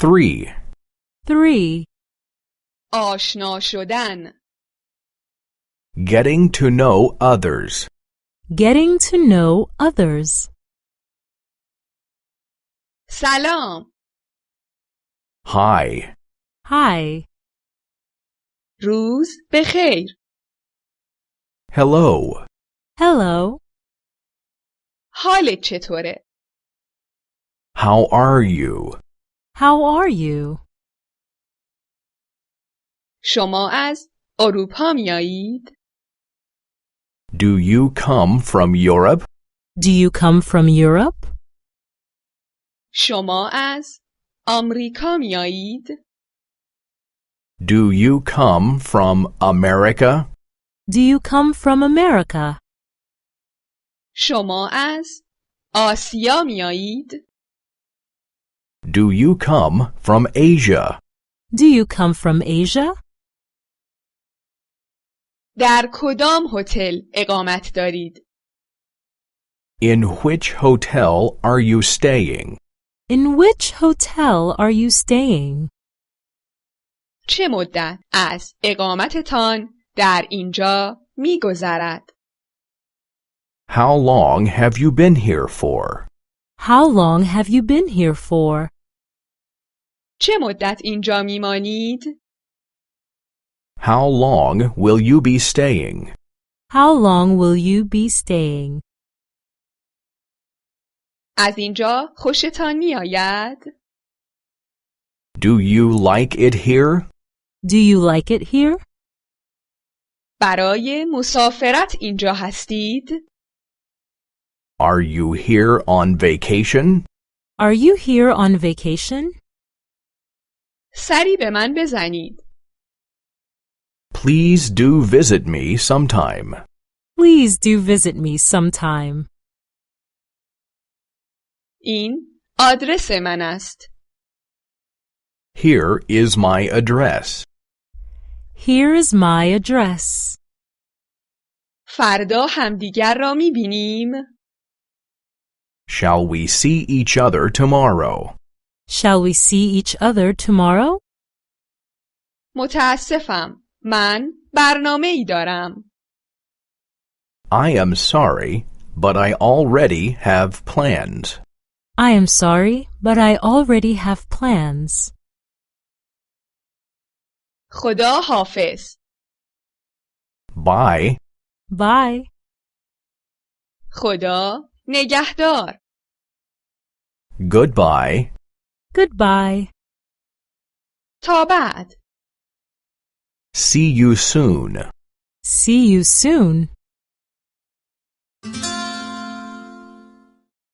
Three. 3. آشنا شدن. Getting to know others. Getting to know others. سلام. Hi. Hi. روز بخیر. Hello. Hello. حالت چطوره؟ How are you? How are you? شما از اروپا میایید؟ Do you come from Europe? Do you come from Europe? شما از آمریکا میایید؟ Do you come from America? Do you come from America? شما از آسیا میایید؟ Do you come from Asia? Do you come from Asia? در کدام هتل اقامت دارید؟ In which hotel are you staying? In which hotel are you staying? چه مدت از اقامتتان در اینجا می‌گذرد؟ How long have you been here for? How long have you been here for? چه مدت اینجا میمانید؟ How long will you be staying? How long will you be staying? از اینجا خوشتان میآید؟ Do you like it here? Do you like it here? برای مسافرت اینجا هستید؟ Are you here on vacation? Are you here on vacation? سری به من بزنید. Please do visit me sometime. Please do visit me sometime. این آدرس من است. Here is my address. Here is my address. فردا همدیگر را می‌بینیم. Shall we see each other tomorrow? Shall we see each other tomorrow? متاسفم. من برنامه‌ای دارم. I am sorry, but I already have plans. I am sorry, but I already have plans. خدا حافظ. Bye. Bye. خدا نگهدار. Goodbye. Goodbye. تا بعد. See you soon. See you soon.